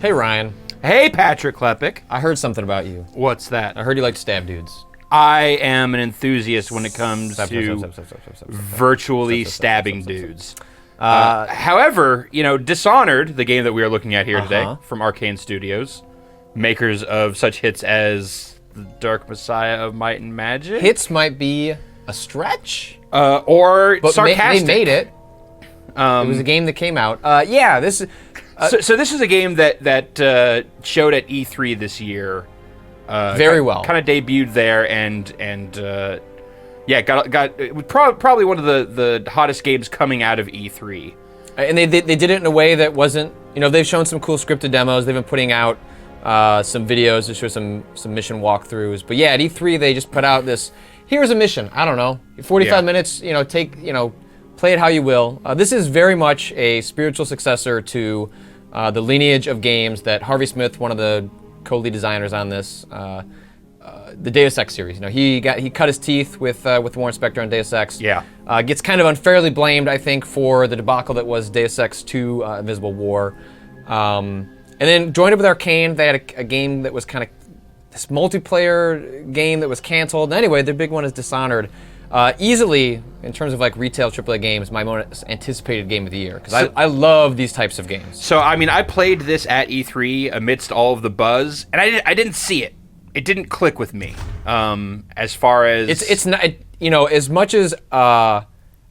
Hey, Ryan. Hey, Patrick Klepek. I heard something about you. What's that? I heard you like to stab dudes. I am an enthusiast when it comes to virtually stabbing dudes. However, Dishonored, the game that we are looking at here today from Arcane Studios, makers of such hits as The Dark Messiah of Might and Magic. Hits might be a stretch. Or but sarcastic. They made it. It was a game that came out. This is... So this is a game that showed at E3 this year. Very well. Kind of debuted there and got it was probably one of the hottest games coming out of E3. And they did it in a way that wasn't, they've shown some cool scripted demos. They've been putting out some videos to show some mission walkthroughs. But yeah, at E3 they just put out this, here's a mission. I don't know, 45 minutes. Play it how you will. This is very much a spiritual successor to the lineage of games that Harvey Smith, one of the co-lead designers on this, the Deus Ex series. He cut his teeth with Warren Spector on Deus Ex. Yeah. Gets kind of unfairly blamed, I think, for the debacle that was Deus Ex 2: Invisible War. And then joined up with Arcane. They had a game that was kind of this multiplayer game that was canceled. And anyway, their big one is Dishonored. Easily, in terms of like retail AAA games, my most anticipated game of the year, because I love these types of games. So I played this at E3 amidst all of the buzz, and I didn't see it. It didn't click with me. As far as it's not, as much as I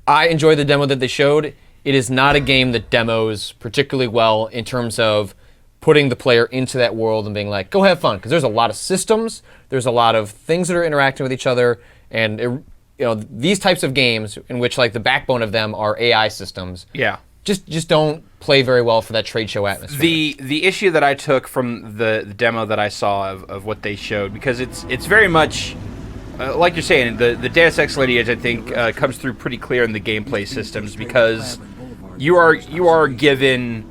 enjoy the demo that they showed, it is not a game that demos particularly well in terms of putting the player into that world and being like, go have fun, because there's a lot of systems, there's a lot of things that are interacting with each other, and these types of games in which like the backbone of them are AI systems. Yeah. Just don't play very well for that trade show atmosphere. The issue that I took from the demo that I saw of what they showed, because it's very much like you're saying, the Deus Ex lineage I think comes through pretty clear in the gameplay systems, because you are given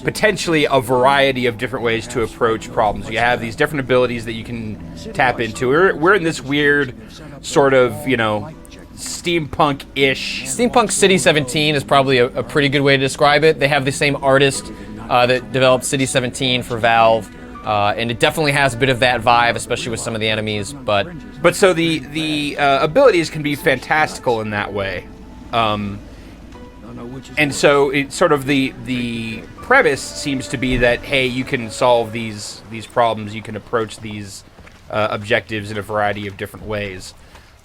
potentially a variety of different ways to approach problems. You have these different abilities that you can tap into. We're in this weird sort of, steampunk-ish. Steampunk City 17 is probably a pretty good way to describe it. They have the same artist that developed City 17 for Valve, and it definitely has a bit of that vibe, especially with some of the enemies. But so the abilities can be fantastical in that way. And so it's sort of the premise seems to be that, hey, you can solve these problems, you can approach these objectives in a variety of different ways.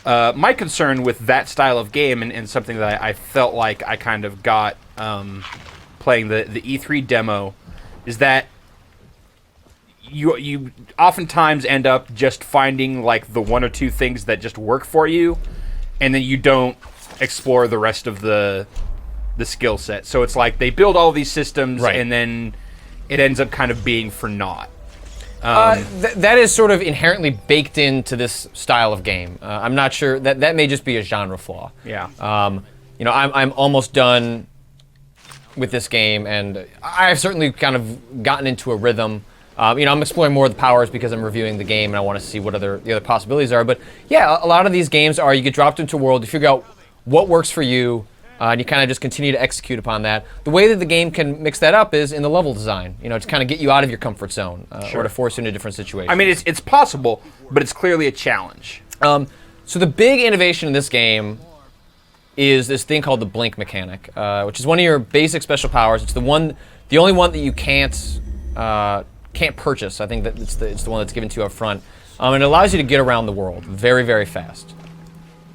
My concern with that style of game, and something that I felt like I kind of got playing the E3 demo, is that you oftentimes end up just finding like the one or two things that just work for you, and then you don't explore the rest of the skill set. So it's like they build all these systems, right, and then it ends up kind of being for naught. That is sort of inherently baked into this style of game. I'm not sure that may just be a genre flaw. Yeah. I'm almost done with this game, and I've certainly kind of gotten into a rhythm. I'm exploring more of the powers because I'm reviewing the game and I want to see what the other possibilities are. But yeah, a lot of these games are you get dropped into a world, you figure out what works for you, and you kind of just continue to execute upon that. The way that the game can mix that up is in the level design, to kind of get you out of your comfort zone, or to force you into different situations. I mean, it's possible, but it's clearly a challenge. So the big innovation in this game is this thing called the blink mechanic, which is one of your basic special powers. It's the only one that you can't purchase. I think that it's the one that's given to you up front. And it allows you to get around the world very, very fast.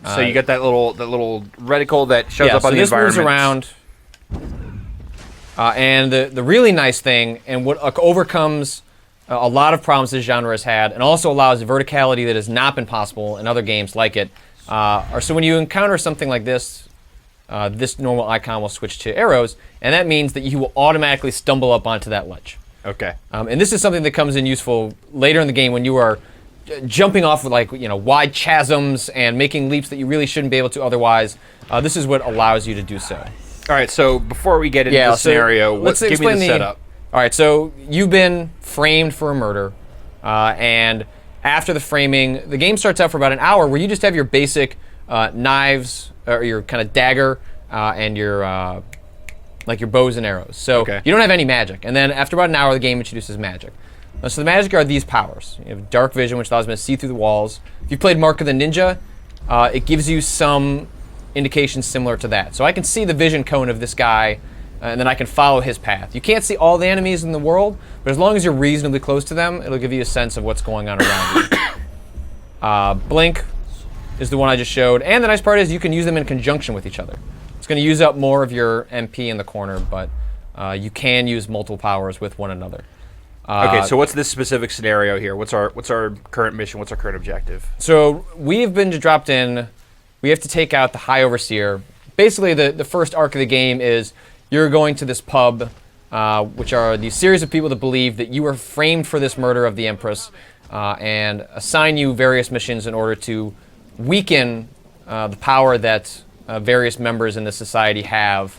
So you get that little reticle that shows up on the environment. So this moves around, and the really nice thing, and what overcomes a lot of problems this genre has had, and also allows verticality that has not been possible in other games like it, are so when you encounter something like this, this normal icon will switch to arrows, and that means that you will automatically stumble up onto that ledge. Okay. And this is something that comes in useful later in the game when you are jumping off with wide chasms and making leaps that you really shouldn't be able to otherwise. This is what allows you to do so. All right, so before we get into the scenario, give me the setup. All right, so you've been framed for a murder, and after the framing, the game starts out for about an hour where you just have your basic knives, or your kind of dagger, and your like your bows and arrows. So Okay. you don't have any magic. And then after about an hour, the game introduces magic. So the magic are these powers. You have dark vision, which allows me to see through the walls. If you played Mark of the Ninja, it gives you some indications similar to that. So I can see the vision cone of this guy, and then I can follow his path. You can't see all the enemies in the world, but as long as you're reasonably close to them, it'll give you a sense of what's going on around you. Blink is the one I just showed, and the nice part is you can use them in conjunction with each other. It's going to use up more of your MP in the corner, but you can use multiple powers with one another. Okay, so what's this specific scenario here? What's our current mission? What's our current objective? So we've been dropped in. We have to take out the High Overseer. Basically, the first arc of the game is you're going to this pub, which are these series of people that believe that you were framed for this murder of the Empress, and assign you various missions in order to weaken the power that various members in the society have,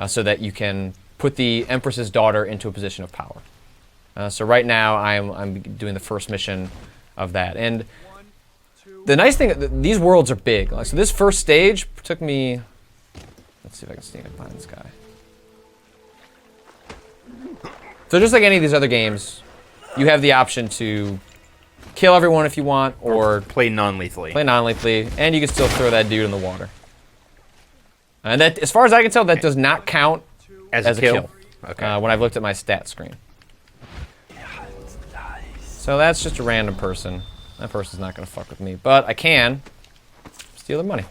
so that you can put the Empress's daughter into a position of power. So right now, I'm doing the first mission of that. And the nice thing, these worlds are big. So this first stage took me, let's see if I can sneak up behind this guy. So just like any of these other games, you have the option to kill everyone if you want, or play non-lethally. Play non-lethally, and you can still throw that dude in the water. And that, as far as I can tell, that does not count as a kill. Okay. When I've looked at my stat screen. So that's just a random person. That person's not going to fuck with me, but I can steal their money.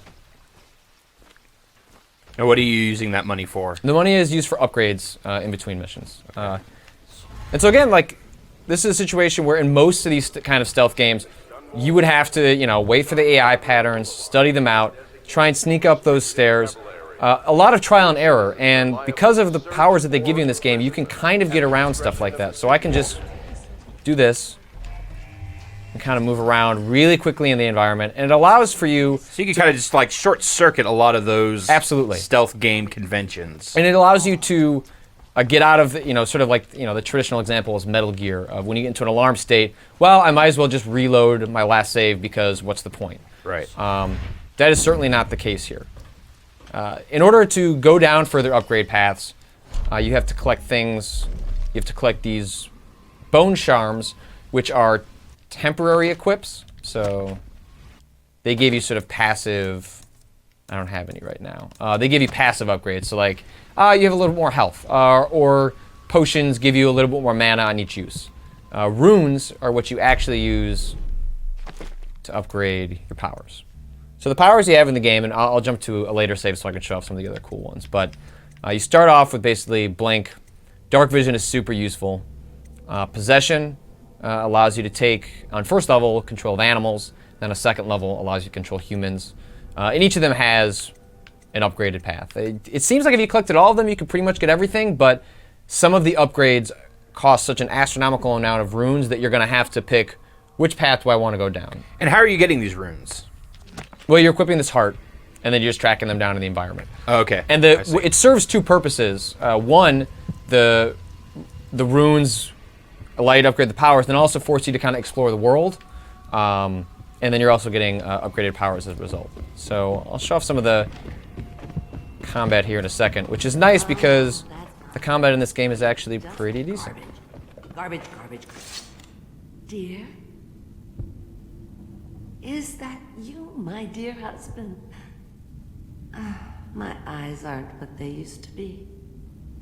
And what are you using that money for? The money is used for upgrades in between missions. And so again, like, this is a situation where in most of these kind of stealth games, you would have to, wait for the AI patterns, study them out, try and sneak up those stairs. A lot of trial and error, and because of the powers that they give you in this game, you can kind of get around stuff like that. So I can just do this and kind of move around really quickly in the environment, and it allows for you. So you can kind of just like short circuit a lot of those absolutely stealth game conventions, and it allows you to get out of sort of like the traditional example is Metal Gear of when you get into an alarm state. Well, I might as well just reload my last save because what's the point? Right. That is certainly not the case here. In order to go down further upgrade paths, you have to collect things. You have to collect these bone charms, which are temporary equips. So they give you sort of passive. I don't have any right now. They give you passive upgrades. So like, you have a little more health, or potions give you a little bit more mana on each use. Runes are what you actually use to upgrade your powers. So the powers you have in the game, and I'll jump to a later save so I can show off some of the other cool ones. But you start off with basically Blink. Dark Vision is super useful. Possession allows you to take, on first level, control of animals. Then a second level allows you to control humans. And each of them has an upgraded path. It seems like if you collected all of them, you could pretty much get everything, but some of the upgrades cost such an astronomical amount of runes that you're going to have to pick which path do I want to go down. And how are you getting these runes? Well, you're equipping this heart, and then you're just tracking them down in the environment. Okay. And it serves two purposes. One, the runes allow you to upgrade the powers, then also force you to kind of explore the world. And then you're also getting upgraded powers as a result. So I'll show off some of the combat here in a second, which is nice because the combat in this game is actually pretty decent. Garbage. Dear? Is that you, my dear husband? My eyes aren't what they used to be.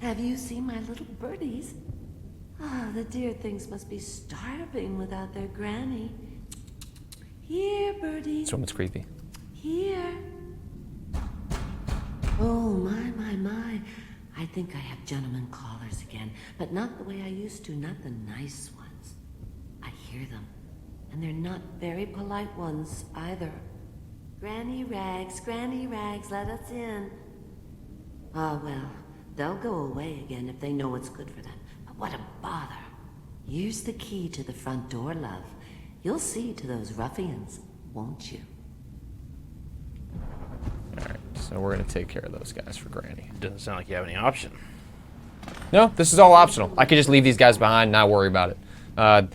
Have you seen my little birdies? The dear things must be starving without their granny. Here, birdies. This one's creepy. Here. Oh, my. I think I have gentlemen callers again, but not the way I used to, not the nice ones. I hear them, and they're not very polite ones either. Granny Rags, let us in. Oh, well, they'll go away again if they know what's good for them. But what a bother. Use the key to the front door, love. You'll see to those ruffians, won't you? Alright, so we're going to take care of those guys for Granny. Doesn't sound like you have any option. No, this is all optional. I could just leave these guys behind, not worry about it.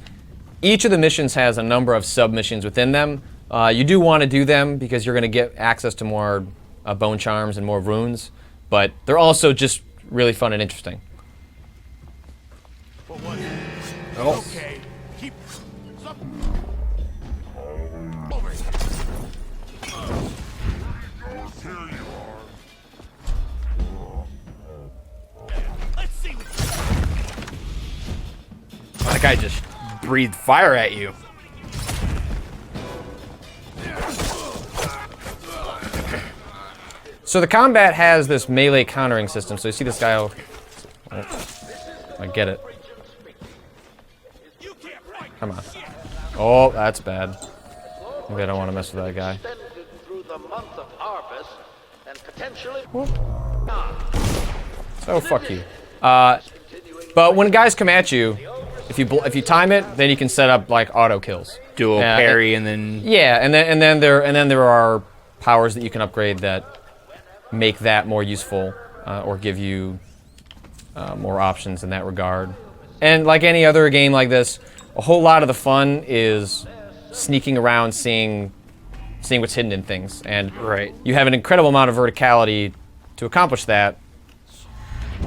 Each of the missions has a number of sub-missions within them. You do want to do them because you're going to get access to more bone charms and more runes, but they're also just really fun and interesting. Oh. Okay. Keep. Let's see. That guy just breathed fire at you. So the combat has this melee countering system. So you see this guy. Oh, I get it. Come on. Oh, that's bad. Maybe I don't want to mess with that guy. So fuck you. But when guys come at you, if you time it, then you can set up like auto kills. Dual parry and then. Yeah, and then there are powers that you can upgrade that make that more useful or give you more options in that regard. And like any other game like this, a whole lot of the fun is sneaking around, seeing what's hidden in things, and Right. you have an incredible amount of verticality to accomplish that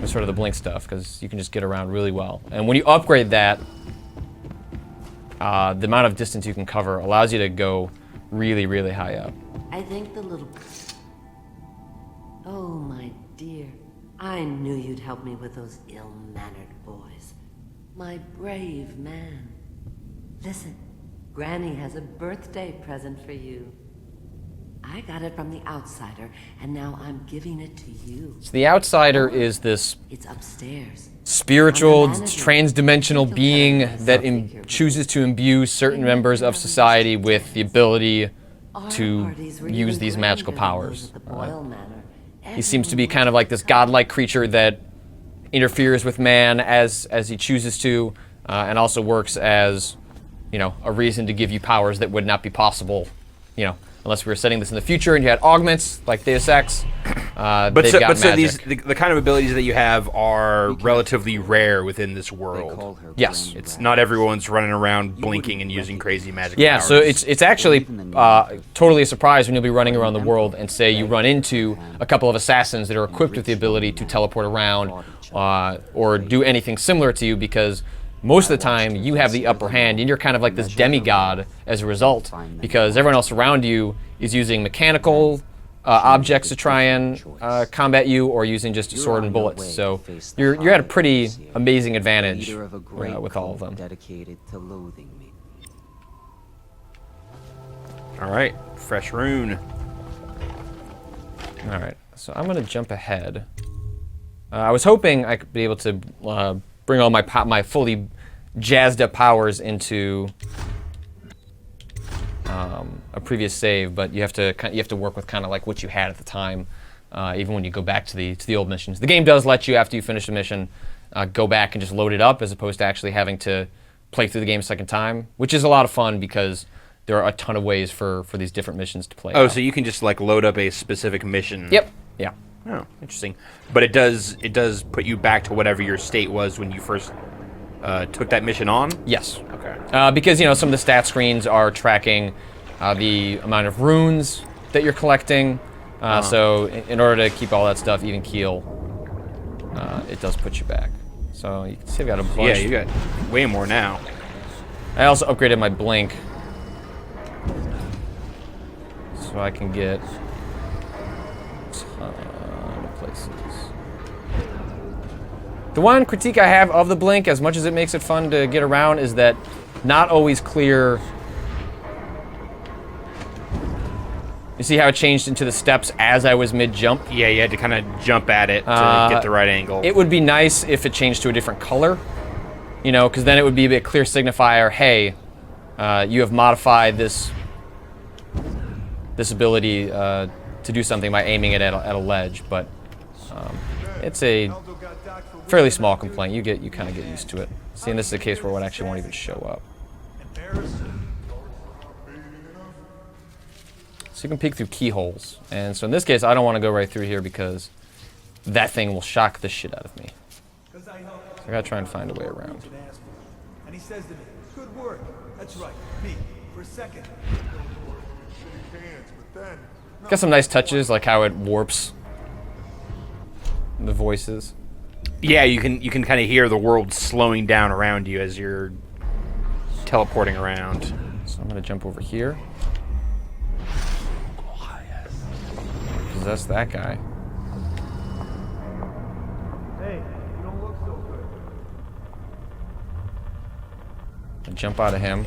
with sort of the blink stuff, because you can just get around really well. And when you upgrade that, the amount of distance you can cover allows you to go really, really high up. I think the little... Oh, my dear. I knew you'd help me with those ill-mannered boys. My brave man. Listen, Granny has a birthday present for you. I got it from the Outsider, and now I'm giving it to you. So the Outsider is this It's upstairs. spiritual, I'm the manager. trans-dimensional Think of being myself that here. chooses to imbue certain members of society with the ability Our to parties were use even these magical grander than powers. those at the Boyle Manor. He seems to be kind of like this godlike creature that interferes with man as he chooses to, and also works as, you know, a reason to give you powers that would not be possible, you know, unless we were setting this in the future and you had augments like Deus Ex. But they've got so magic. the kind of abilities that you have are relatively rare within this world. Yes. It's not everyone's running around blinking and using crazy magic Yeah, powers. so it's actually totally a surprise when you'll be running around the world and say you run into a couple of assassins that are equipped with the ability to teleport around or do anything similar to you, because most of the time you have the upper hand and you're kind of like this demigod as a result, because everyone else around you is using mechanical objects to try and combat you, or using just a sword and bullets. So you're at a pretty amazing advantage with all of them. Dedicated to loathing me. All right, fresh rune. All right, so I'm gonna jump ahead. I was hoping I could be able to bring all my fully jazzed up powers into a previous save, but you have to work with kind of like what you had at the time, even when you go back to the old missions. The game does let you, after you finish a mission, go back and just load it up, as opposed to actually having to play through the game a second time, which is a lot of fun because there are a ton of ways for these different missions to play Oh, out. so you can just like load up a specific mission. Yep. Yeah. Oh, interesting. But it does put you back to whatever your state was when you first took that mission on? Yes. Okay. Because, you know, some of the stat screens are tracking the amount of runes that you're collecting. So in order to keep all that stuff even keel, it does put you back. So you can see I've got a bunch. Yeah, you got way more now. I also upgraded my blink, so I can get a ton of places. The one critique I have of the blink, as much as it makes it fun to get around, is that not always clear. You see how it changed into the steps as I was mid-jump? Yeah, you had to kind of jump at it to get the right angle. It would be nice if it changed to a different color, you know, because then it would be a bit clear signifier, hey, you have modified this ability to do something by aiming it at a ledge, but it's a fairly small complaint. You kind of get used to it. See, and this is a case where it actually won't even show up. So you can peek through keyholes, and so in this case, I don't want to go right through here because that thing will shock the shit out of me. So I gotta try and find a way around. And he says to me, "Good work. That's right. Me. For a second." Got some nice touches, like how it warps the voices. Yeah, you can kind of hear the world slowing down around you as you're teleporting around. So I'm gonna jump over here. Possess that guy. Hey, you don't look so good. And jump out of him.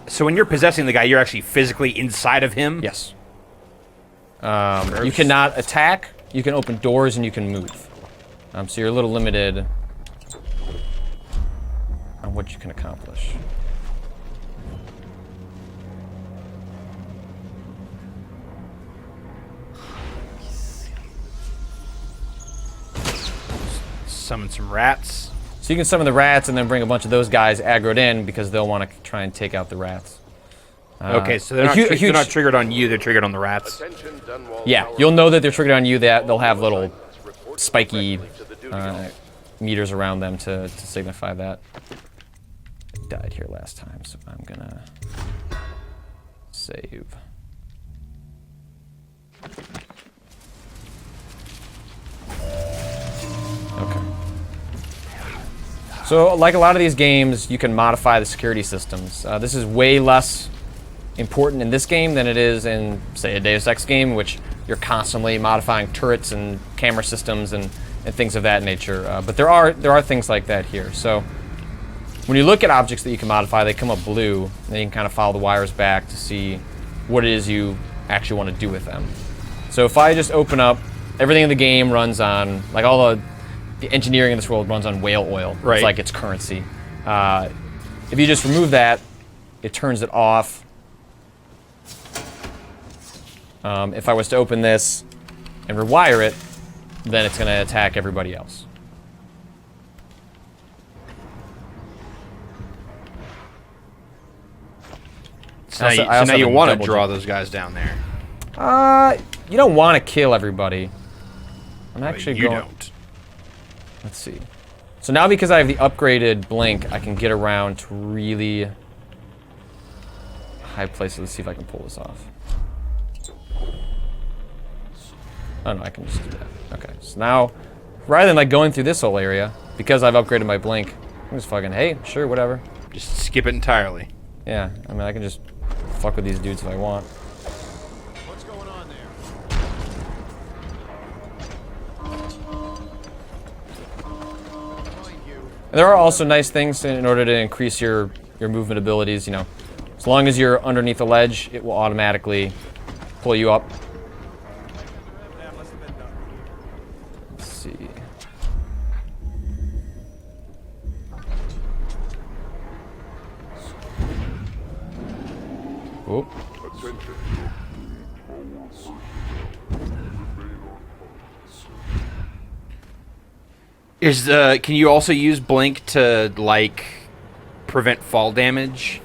So when you're possessing the guy, you're actually physically inside of him? Yes. You cannot attack, you can open doors, and you can move. So you're a little limited on what you can accomplish. Summon some rats. So you can summon the rats and then bring a bunch of those guys aggroed in because they'll want to try and take out the rats. Okay, so they're not triggered on you, they're triggered on the rats. Yeah, you'll know that they're triggered on you, that they'll have little spiky meters around them to signify that. Died here last time, so I'm gonna save. Okay. So, like a lot of these games, you can modify the security systems. This is way less important in this game than it is in, say, a Deus Ex game, which you're constantly modifying turrets and camera systems and things of that nature. But there are things like that here. So when you look at objects that you can modify, they come up blue, and then you can kind of follow the wires back to see what it is you actually want to do with them. So if I just open up, everything in the game runs on, like all the engineering in this world runs on whale oil. Right. It's like its currency. If you just remove that, it turns it off. If I was to open this and rewire it, then it's going to attack everybody else. So now you want to draw those guys down there. You don't want to kill everybody. I'm actually you going... don't. Let's see. So now because I have the upgraded blink, I can get around to really high places. Let's see if I can pull this off. Oh no, I can just do that. Okay, so now, rather than like going through this whole area, because I've upgraded my blink, I'm just fucking, hey, sure, whatever. Just skip it entirely. Yeah, I mean, I can just fuck with these dudes if I want. What's going on there? And there are also nice things in order to increase your movement abilities, you know. As long as you're underneath a ledge, it will automatically pull you up. That must have been done. Let's see. Oh. Can you also use blink to like prevent fall damage?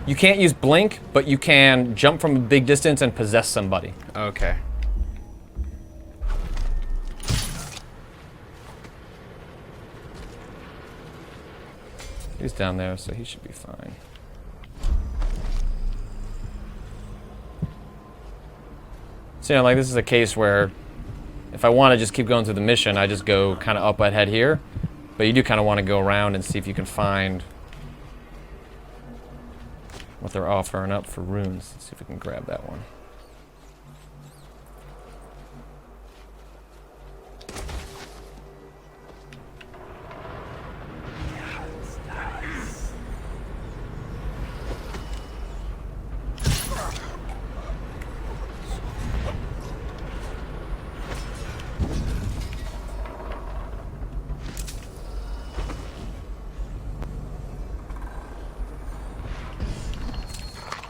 You can't use blink, but you can jump from a big distance and possess somebody. Okay. He's down there, so he should be fine. So, you know, like this is a case where if I want to just keep going through the mission, I just go kind of up ahead here. But you do kind of want to go around and see if you can find what they're offering up for runes. Let's see if we can grab that one.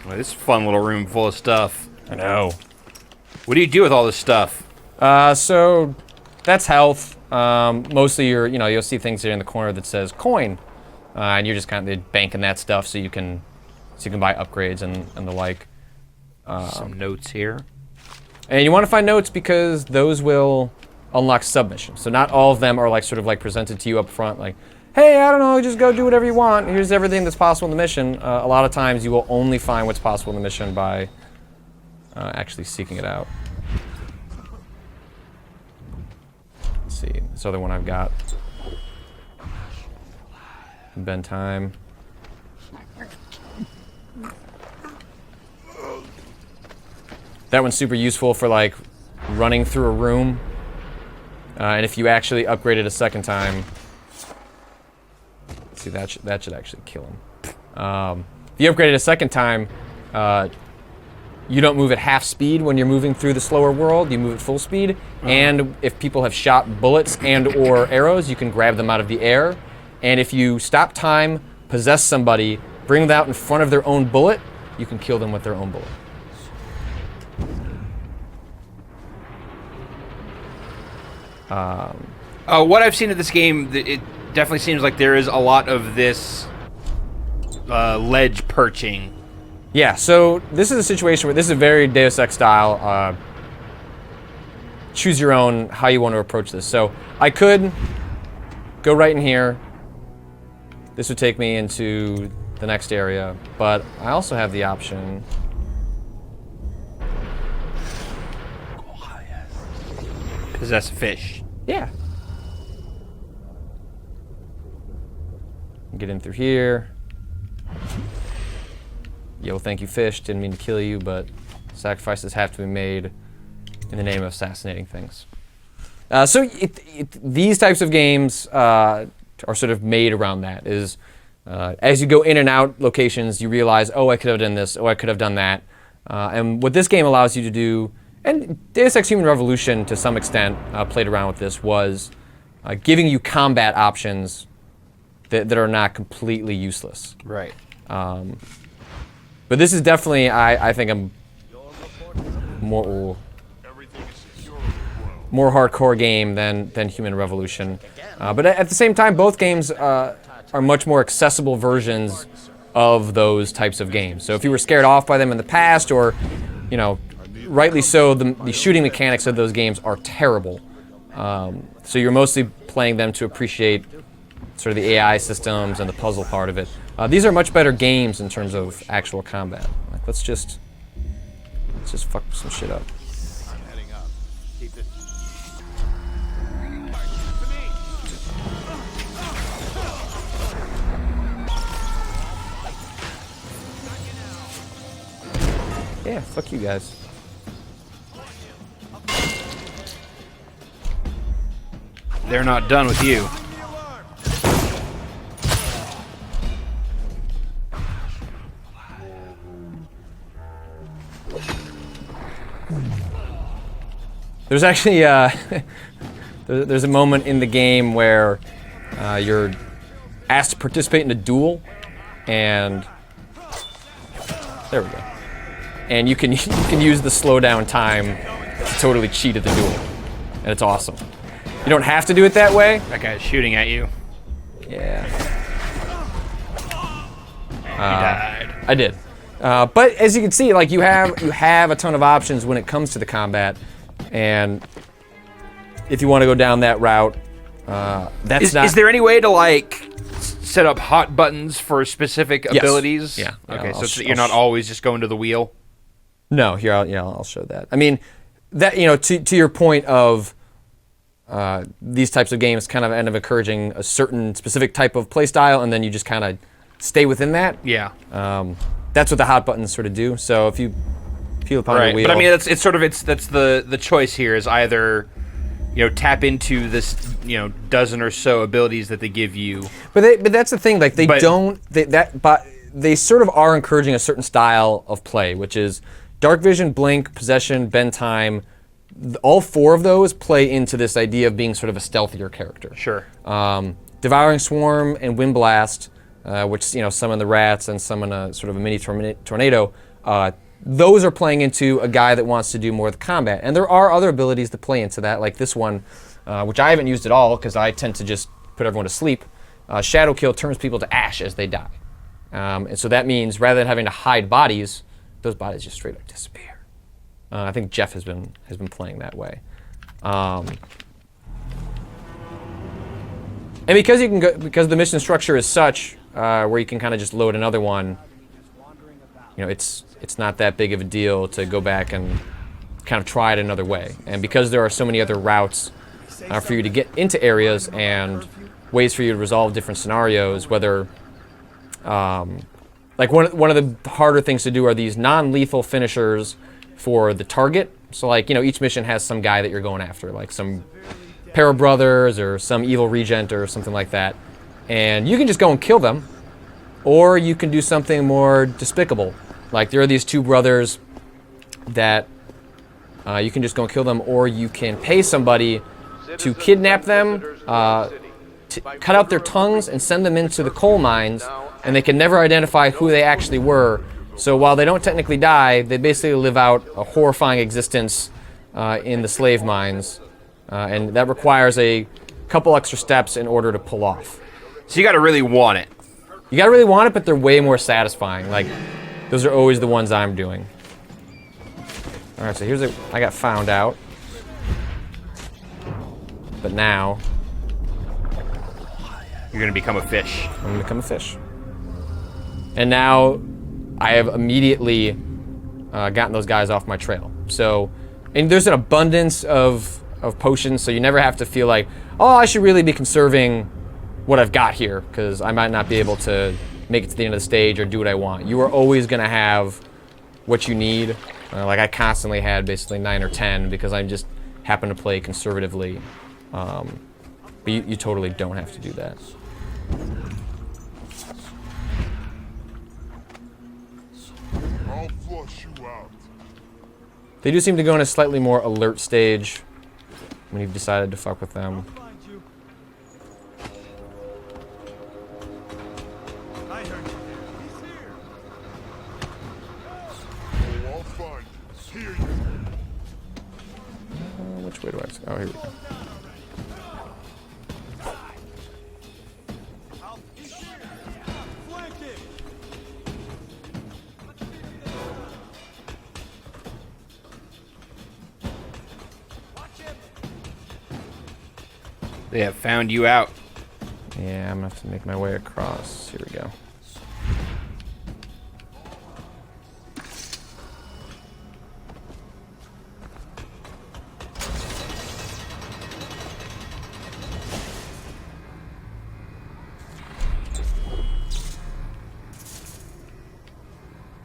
Well, this is a fun little room full of stuff. I know. What do you do with all this stuff? So that's health. Mostly you'll see things here in the corner that says coin. And you're just kind of banking that stuff so you can buy upgrades and the like. Some notes here. And you want to find notes because those will unlock submissions. So not all of them are like sort of like presented to you up front, like, hey, I don't know, just go do whatever you want. Here's everything that's possible in the mission. A lot of times you will only find what's possible in the mission by actually seeking it out. see. This other one I've got. Bend time. That one's super useful for like running through a room. And if you actually upgrade it a second time, see that should actually kill him. If you upgrade it a second time, you don't move at half speed when you're moving through the slower world. You move at full speed. And if people have shot bullets and/or arrows, you can grab them out of the air. And if you stop time, possess somebody, bring them out in front of their own bullet, you can kill them with their own bullet. What I've seen of this game, it definitely seems like there is a lot of this ledge perching. Yeah, so this is a situation where this is a very Deus Ex style. Choose your own how you want to approach this. So I could go right in here. This would take me into the next area, but I also have the option. Possess fish. Yeah. Get in through here. Yo, thank you, fish. Didn't mean to kill you, but sacrifices have to be made in the name of assassinating things. So these types of games are sort of made around that. As you go in and out locations, you realize, oh, I could have done this, oh, I could have done that. And what this game allows you to do, and Deus Ex Human Revolution to some extent played around with this, was giving you combat options that are not completely useless. Right. But this is definitely, I think, a more hardcore game than Human Revolution. But at the same time, both games are much more accessible versions of those types of games. So if you were scared off by them in the past, or, you know, rightly so, the shooting mechanics of those games are terrible. So you're mostly playing them to appreciate sort of the AI systems and the puzzle part of it. These are much better games in terms of actual combat. Like, let's just fuck some shit up. I'm heading up. Keep it. Yeah, fuck you guys. They're not done with you. There's actually there's a moment in the game where you're asked to participate in a duel, and there we go. And you can use the slowdown time to totally cheat at the duel, and it's awesome. You don't have to do it that way. That guy's shooting at you. Yeah. He died. I did. But as you can see, like, you have a ton of options when it comes to the combat, and if you want to go down that route, Is there any way to, like, set up hot buttons for specific abilities? Yeah. Okay, so you're not always just going to the wheel? No, here, I'll show that. I mean, that, you know, to your point of these types of games kind of end up encouraging a certain specific type of play style, and then you just kind of stay within that. Yeah. That's what the hot buttons sort of do. So if you peel upon the wheel, but I mean, that's the choice here is either, you know, tap into this, you know, dozen or so abilities that they give you. But that's the thing. Like, they sort of are encouraging a certain style of play, which is dark vision, blink, possession, bend time. All four of those play into this idea of being sort of a stealthier character. Sure. Devouring Swarm and Wind Blast, which, you know, summon the rats and summon a sort of a mini tornado. Those are playing into a guy that wants to do more of the combat. And there are other abilities that play into that, like this one, which I haven't used at all because I tend to just put everyone to sleep. Shadow Kill turns people to ash as they die. And so that means rather than having to hide bodies, those bodies just straight up disappear. I think Jeff has been playing that way. And because the mission structure is such where you can kind of just load another one, you know, it's not that big of a deal to go back and kind of try it another way. And because there are so many other routes for you to get into areas and ways for you to resolve different scenarios, whether like one of the harder things to do are these non-lethal finishers for the target. So like, you know, each mission has some guy that you're going after, like some pair of brothers or some evil regent or something like that. And you can just go and kill them, or you can do something more despicable. Like there are these two brothers that you can just go and kill them, or you can pay somebody to kidnap them, to cut out their tongues and send them into the coal mines, and they can never identify who they actually were. So while they don't technically die, they basically live out a horrifying existence in the slave mines, and that requires a couple extra steps in order to pull off. So you got to really want it. You gotta really want it, but they're way more satisfying. Like, those are always the ones I'm doing. All right, so here's I got found out, but now you're gonna become a fish. I'm gonna become a fish. And now I have immediately gotten those guys off my trail. So, and there's an abundance of potions, so you never have to feel like, oh, I should really be conserving what I've got here, because I might not be able to make it to the end of the stage or do what I want. You are always gonna have what you need. Like I constantly had basically 9 or 10 because I just happen to play conservatively. But you totally don't have to do that. I'll flush you out. They do seem to go in a slightly more alert stage when you've decided to fuck with them. Find you. I heard you. He's here. Oh, I'll find you. Here you Which way do I? Oh, here we go. Flank it. They have found you out. Yeah, I'm gonna have to make my way across. Here we go.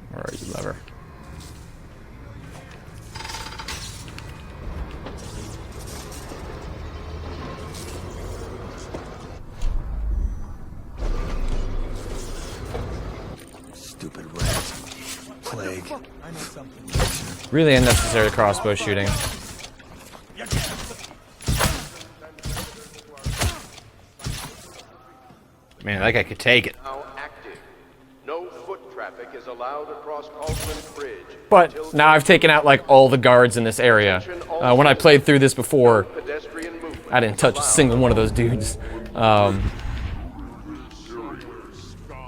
Where are you, lever? Stupid rat. Plague. I know something. Really unnecessary crossbow shooting. Man, that guy could take it. now active. No foot traffic is allowed across Cauldron Bridge. But now I've taken out like all the guards in this area. When I played through this before, Pedestrian movement. I didn't touch a single one of those dudes. Curfew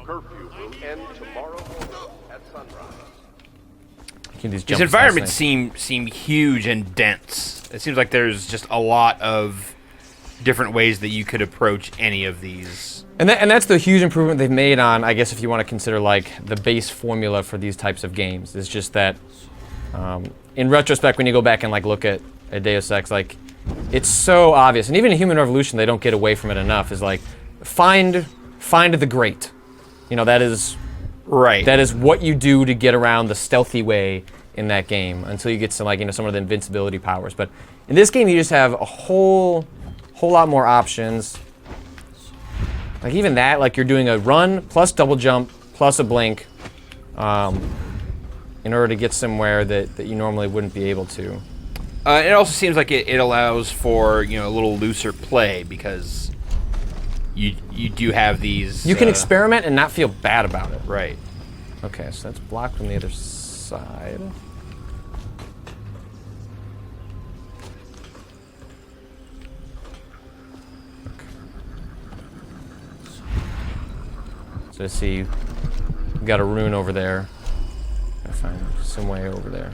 will end tomorrow morning at sunrise. These environments seem huge and dense. It seems like there's just a lot of different ways that you could approach any of these. And that's the huge improvement they've made on, I guess, if you want to consider like the base formula for these types of games. It's just that, in retrospect, when you go back and like look at Deus Ex, like it's so obvious, and even in Human Revolution, they don't get away from it enough. Is like find the great. You know, that is Right. That is what you do to get around the stealthy way in that game until you get to like, you know, some of the invincibility powers. But in this game, you just have a whole lot more options. Like even that, like you're doing a run plus double jump plus a blink in order to get somewhere that you normally wouldn't be able to. It also seems like it allows for, you know, a little looser play because you do have these. You can experiment and not feel bad about it. Right. Okay, so that's blocked from the other side. So see, we got a rune over there. Gotta find some way over there.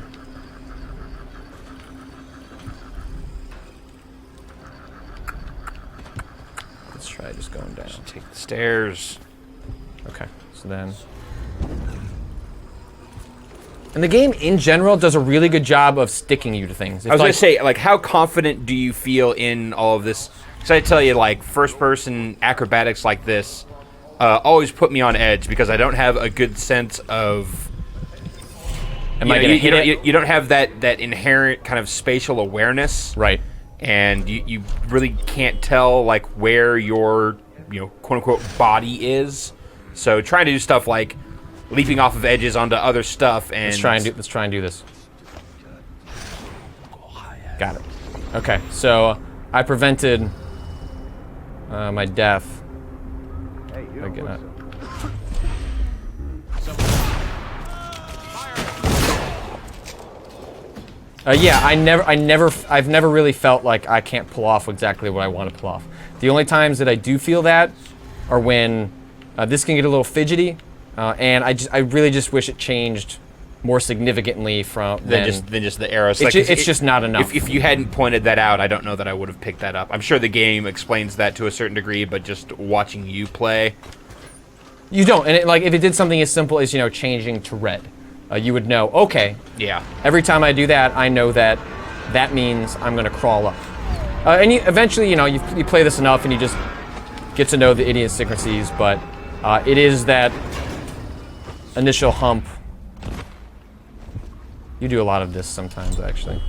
Let's try just going down. Take the stairs. Okay, so then. And the game, in general, does a really good job of sticking you to things. I was going to say, like, how confident do you feel in all of this? Because I tell you, like, first-person acrobatics like this always put me on edge because I don't have a good sense of... Am I going to hit it? You don't have that inherent kind of spatial awareness. Right. And you really can't tell, like, where your, quote-unquote body is. So trying to do stuff like leaping off of edges onto other stuff and... Let's try and do this. Got it. Okay, so I prevented my death. Hey, you by don't getting look it. Yeah, I've never really felt like I can't pull off exactly what I want to pull off. The only times that I do feel that are when this can get a little fidgety, and I really just wish it changed more significantly than just the arrows. It's just not enough. If you hadn't pointed that out, I don't know that I would have picked that up. I'm sure the game explains that to a certain degree, but just watching you play, you don't. And if it did something as simple as changing to red, you would know. Okay. yeah. Every time I do that, I know that means I'm going to crawl up. And eventually, you play this enough, and you just get to know the idiosyncrasies. But it is that initial hump. You do a lot of this sometimes, actually.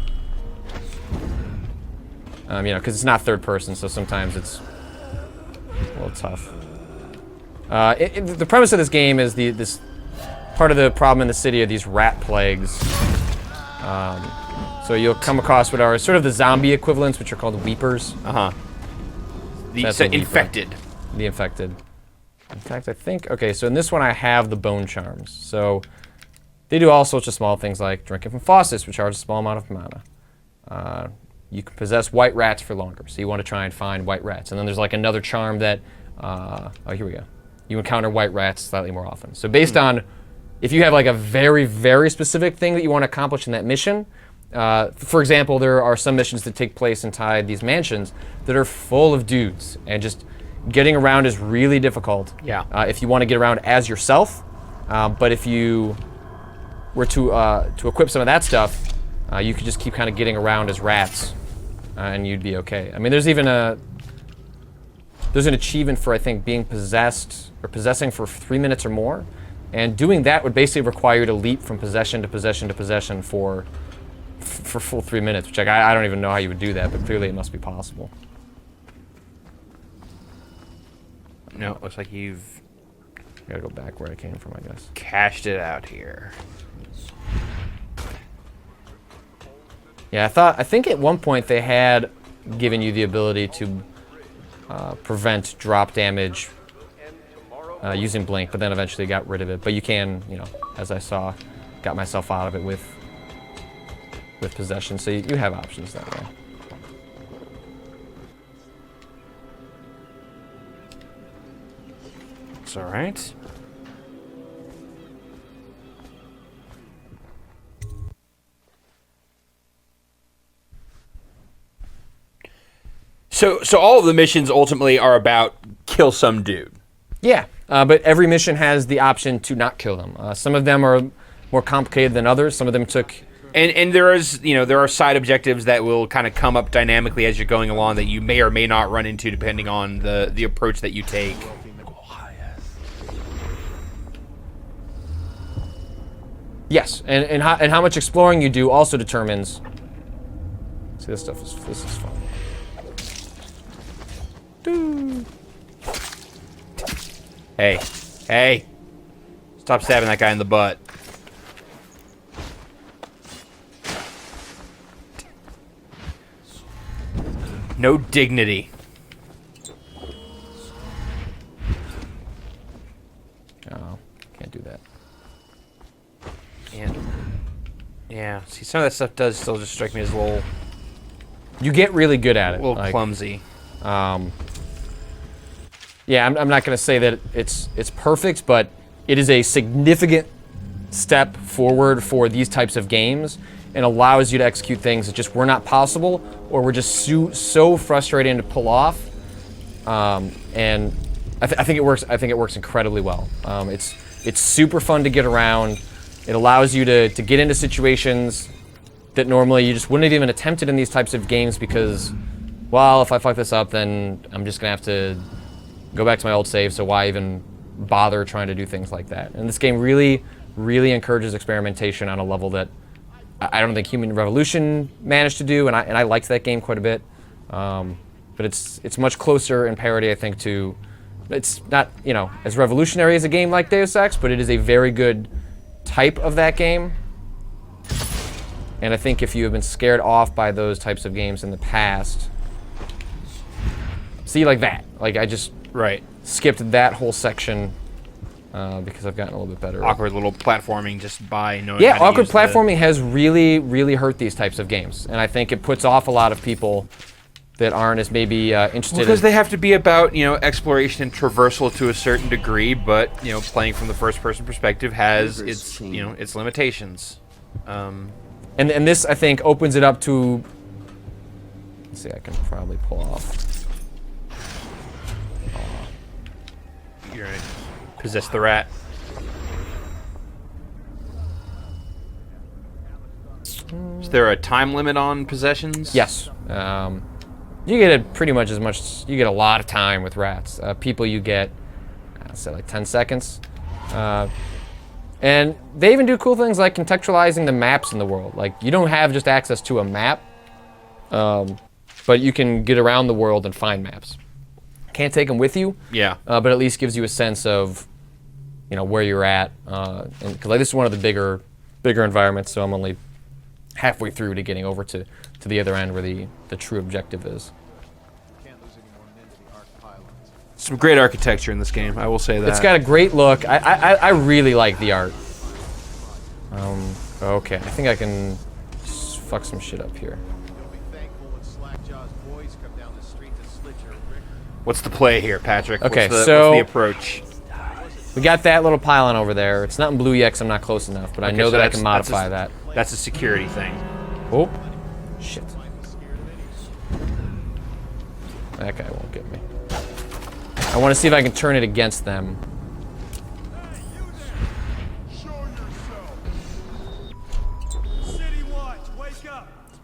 Because it's not third person, so sometimes it's a little tough. The premise of this game is this part of the problem in the city are these rat plagues. So you'll come across what are sort of the zombie equivalents, which are called weepers. The infected. The infected. In fact, I think... Okay, so in this one I have the bone charms. So they do all sorts of small things like drinking from faucets, which charge a small amount of mana. You can possess white rats for longer, so you want to try and find white rats. And then there's like another charm that... oh, here we go. You encounter white rats slightly more often. So based on... If you have like a very, very specific thing that you want to accomplish in that mission, for example, there are some missions that take place inside these mansions that are full of dudes, and just getting around is really difficult. Yeah. If you want to get around as yourself, but if you were to equip some of that stuff, you could just keep kind of getting around as rats, and you'd be okay. I mean, there's even there's an achievement for, I think, being possessed or possessing for 3 minutes or more. And doing that would basically require you to leap from possession to possession to possession for full 3 minutes, which I don't even know how you would do that, but clearly it must be possible. No, it looks like you've Gotta go back where I came from, I guess. cashed it out here. Yeah, I think at one point they had given you the ability to prevent drop damage using Blink, but then eventually got rid of it. But you can, as I saw, got myself out of it with possession, so you have options that way. It's all right. So all of the missions ultimately are about kill some dude. Yeah, but every mission has the option to not kill them. Some of them are more complicated than others. Some of them took... And there are side objectives that will kind of come up dynamically as you're going along that you may or may not run into depending on the approach that you take. Yes, and how much exploring you do also determines... See, this is fun. Hey. Stop stabbing that guy in the butt. No dignity. Oh, can't do that. Yeah. See, some of that stuff does still just strike me as a little You get really good at it. clumsy. Yeah, I'm not going to say that it's perfect, but it is a significant step forward for these types of games and allows you to execute things that just were not possible or were just so frustrating to pull off. And I think it works. I think it works incredibly well. It's super fun to get around. It allows you to get into situations that normally you just wouldn't have even attempted in these types of games because, well, if I fuck this up, then I'm just gonna have to go back to my old save, so why even bother trying to do things like that? And this game really, really encourages experimentation on a level that I don't think Human Revolution managed to do, and I liked that game quite a bit. But it's much closer in parity, I think, to, it's not, you know, as revolutionary as a game like Deus Ex, but it is a very good type of that game. And I think if you have been scared off by those types of games in the past, see, like that. Like, I just skipped that whole section because I've gotten a little bit better. Awkward little platforming just by knowing Yeah, how to awkward use platforming has really, really hurt these types of games. And I think it puts off a lot of people that aren't as maybe interested because they have to be about, you know, exploration and traversal to a certain degree, but, you know, playing from the first-person perspective has its, you know, its limitations. And this, I think, opens it up to... Let's see, I can probably pull off. You're right. Possess the rat. Is there a time limit on possessions? Yes. You get it pretty much as much... You get a lot of time with rats. People you get, I'd say, like 10 seconds. And they even do cool things like contextualizing the maps in the world. Like, you don't have just access to a map, but you can get around the world and find maps. Can't take them with you, but at least gives you a sense of, you know, where you're at. And because like, this is one of the bigger environments, so I'm only halfway through to getting over to the other end where the true objective is. Some great architecture in this game, I will say that. It's got a great look. I really like the art. Okay, I think I can fuck some shit up here. What's the play here, Patrick? Okay, what's so the approach? We got that little pylon over there. It's not in blue yet because I'm not close enough, but I know that I can modify that. That's a security thing. Oh, shit. That guy won't get me. I want to see if I can turn it against them.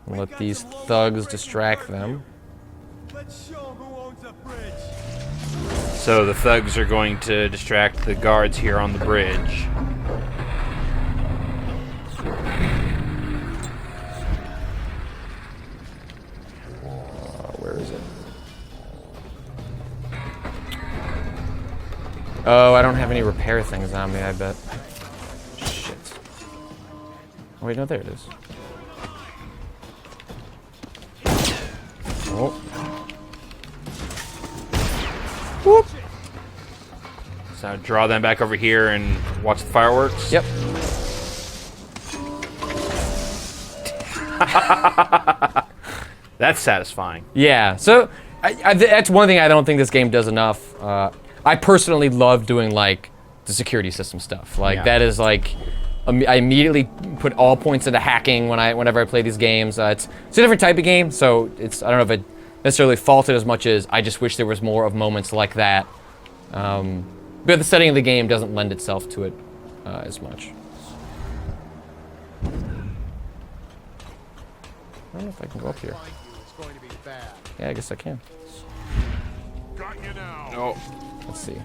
Let these thugs distract them. So the thugs are going to distract the guards here on the bridge. Where is it? Oh, I don't have any repair things on me, I bet. Shit. Oh, wait, no, there it is. Oh. Whoop. So draw them back over here and watch the fireworks? Yep. That's satisfying. Yeah, so that's one thing I don't think this game does enough. I personally love doing, like, the security system stuff. Like, that is, like, I immediately put all points into hacking whenever I play these games. It's a different type of game, so I don't know if it necessarily faulted as much as I just wish there was more of moments like that. But the setting of the game doesn't lend itself to it as much. I don't know if I can go up here. Yeah, I guess I can. Oh. Let's see.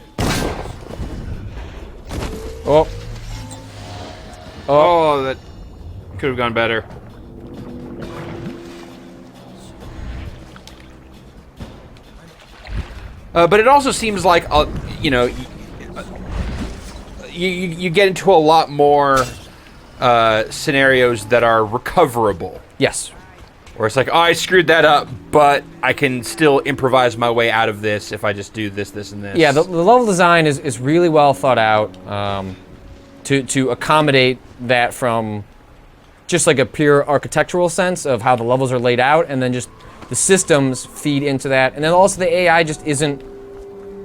Oh. Oh, that could have gone better. But it also seems like, you know, you get into a lot more scenarios that are recoverable. Yes. Where it's like, oh, I screwed that up, but I can still improvise my way out of this if I just do this, this, and this. Yeah, the level design is really well thought out to accommodate that from just like a pure architectural sense of how the levels are laid out, and then just the systems feed into that. And then also the AI just isn't,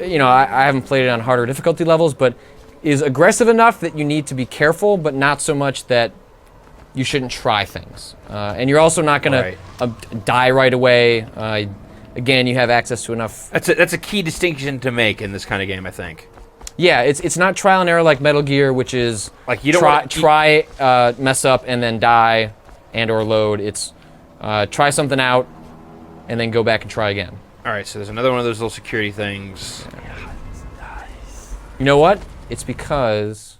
you know, I haven't played it on harder difficulty levels, but is aggressive enough that you need to be careful, but not so much that you shouldn't try things. And you're also not going to die right away. Again, you have access to enough... That's a key distinction to make in this kind of game, I think. Yeah, it's not trial and error like Metal Gear, which is Like, you don't try, wanna- mess up and then die and or load. It's try something out and then go back and try again. All right, so there's another one of those little security things. You know what? It's because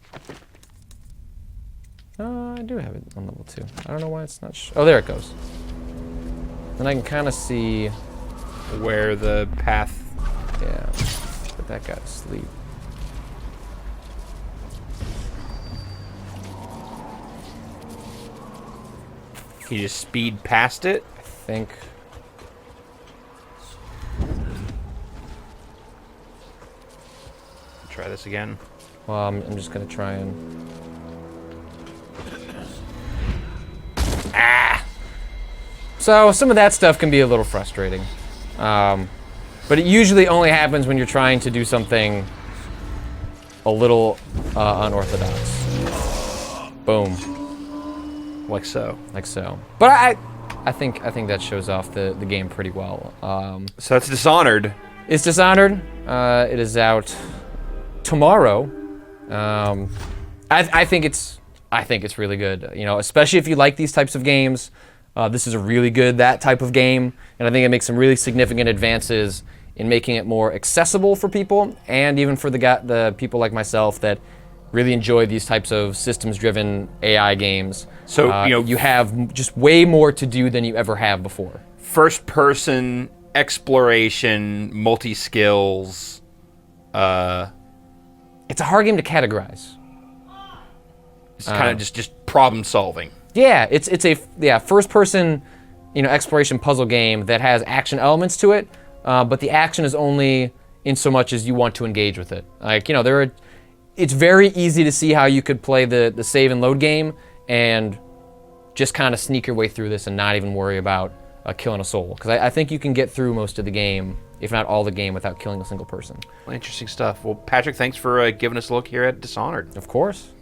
I do have it on level 2. I don't know why it's not. Oh, there it goes. Then I can kind of see Where the path... Yeah, put that guy to sleep. Can you just speed past it? I think. Try this again. Well, I'm just gonna try and. So some of that stuff can be a little frustrating, but it usually only happens when you're trying to do something a little unorthodox. Boom, Like so. like so. But I think that shows off the game pretty well. So that's Dishonored. It's Dishonored. It is out tomorrow. I think it's really good. You know, especially if you like these types of games. This is a really good that type of game, and I think it makes some really significant advances in making it more accessible for people, and even for the people like myself that really enjoy these types of systems-driven AI games. So, you have just way more to do than you ever have before. First-person exploration, multi-skills. It's a hard game to categorize. It's kind of just problem solving. Yeah, it's a first-person, exploration puzzle game that has action elements to it, but the action is only in so much as you want to engage with it. Like, it's very easy to see how you could play the save and load game and just kind of sneak your way through this and not even worry about killing a soul. Because I think you can get through most of the game, if not all the game, without killing a single person. Well, interesting stuff. Well, Patrick, thanks for giving us a look here at Dishonored. Of course.